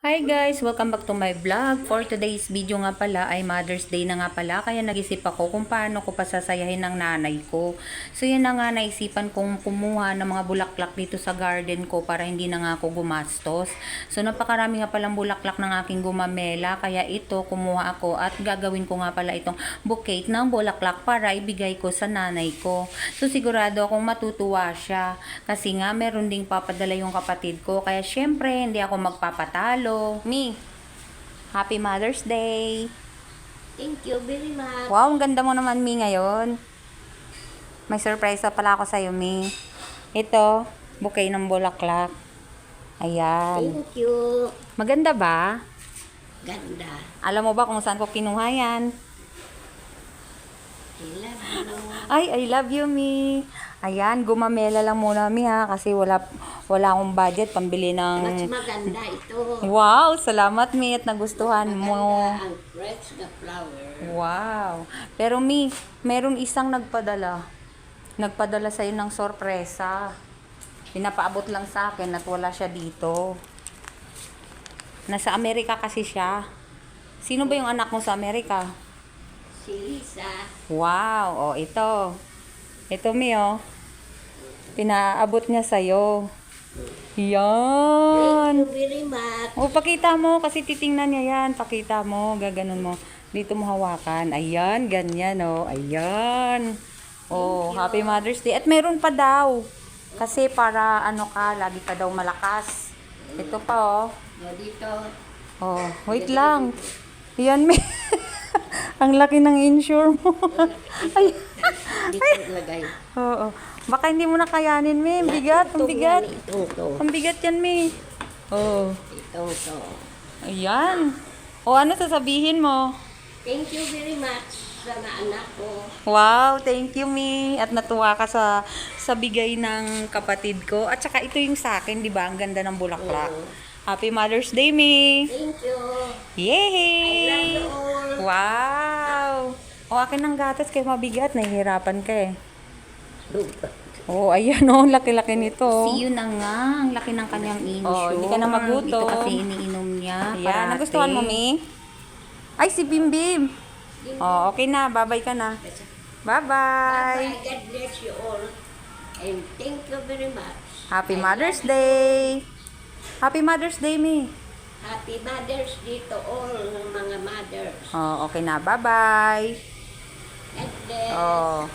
Hi guys! Welcome back to my vlog. For today's video nga pala ay Mother's Day na nga pala. Kaya nag-isip ako kung paano ko pasasayahin ng nanay ko. So yun na nga, naisipan kong kumuha ng mga bulaklak dito sa garden ko para hindi na nga ako gumastos. So napakarami nga palang bulaklak ng aking gumamela. Kaya ito kumuha ako at gagawin ko nga pala itong bouquet ng bulaklak para ibigay ko sa nanay ko. So sigurado akong matutuwa siya. Kasi nga meron ding papadala yung kapatid ko. Kaya syempre hindi ako magpapatalo. Mi, Happy Mother's Day! Thank you very much. Wow, ang ganda mo naman, Mi, ngayon. May surprise pa pala ako sa'yo, Mi. Ito, bouquet ng bulaklak. Ayan. Thank you. Maganda ba? Ganda. Alam mo ba kung saan ko kinuha yan? I love you. Ay, I love you, Mi. Ayan, gumamela lang muna, Mi, ha? Kasi wala akong budget pambili ng... Mas maganda ito. Wow, salamat, Mi, at nagustuhan mo. Maganda ang fresh na flower. Wow. Pero Mi, merong isang nagpadala. Nagpadala sa'yo ng sorpresa. Pinapaabot lang sa akin at wala siya dito. Nasa Amerika kasi siya. Sino ba yung anak mo sa Amerika? Si Lisa. Wow. Oh, ito. Ito, Mi, oh. Pinaabot niya sa'yo. Yan. Thank you very much. O, pakita mo, kasi titingnan niya yan. Pakita mo, gaganon mo. Dito mo hawakan. Ayan, ganyan, oh. Ayan. Oh, Happy Mother's Day. At meron pa daw. Kasi para, ano ka, lagi ka daw malakas. Ito pa, oh. O, dito. Oh, wait lang. Yan, may. Ang laki ng insure mo. Ay. Dito lagay. Oo. Baka hindi mo na kayanin, Mi. Ang bigat, ang bigat. Itong. Ang bigat yan, Mi. Oh. Itong to. Ayan. O, ano sasabihin mo? Thank you very much sa anak ko. Wow, thank you, Mi. At natuwa ka sa bigay ng kapatid ko. At saka ito yung sa akin, di ba? Ang ganda ng bulaklak. Oo. Happy Mother's Day, Mi. Thank you. Yay! I love you all. Wow! O, akin ng gatas kaya mabigat. Nahihirapan ka eh. Oh, ayan oh, laki-laki nito. See you na nga. Ang laki ng kanyang insure. Oh, hindi ka na magutom. Ito kasi iniinom niya. Ayan, nagustuhan mo, Mi? Ay, si Bim Bim. Oh, okay na. Bye-bye ka na. Bye-bye. Bye-bye. God bless you all. And thank you very much. Happy Mother's Day. Happy Mother's Day, Mi. Happy Mother's Day to all ng mga mothers. Oh, okay na. Bye-bye. God bless. Oh.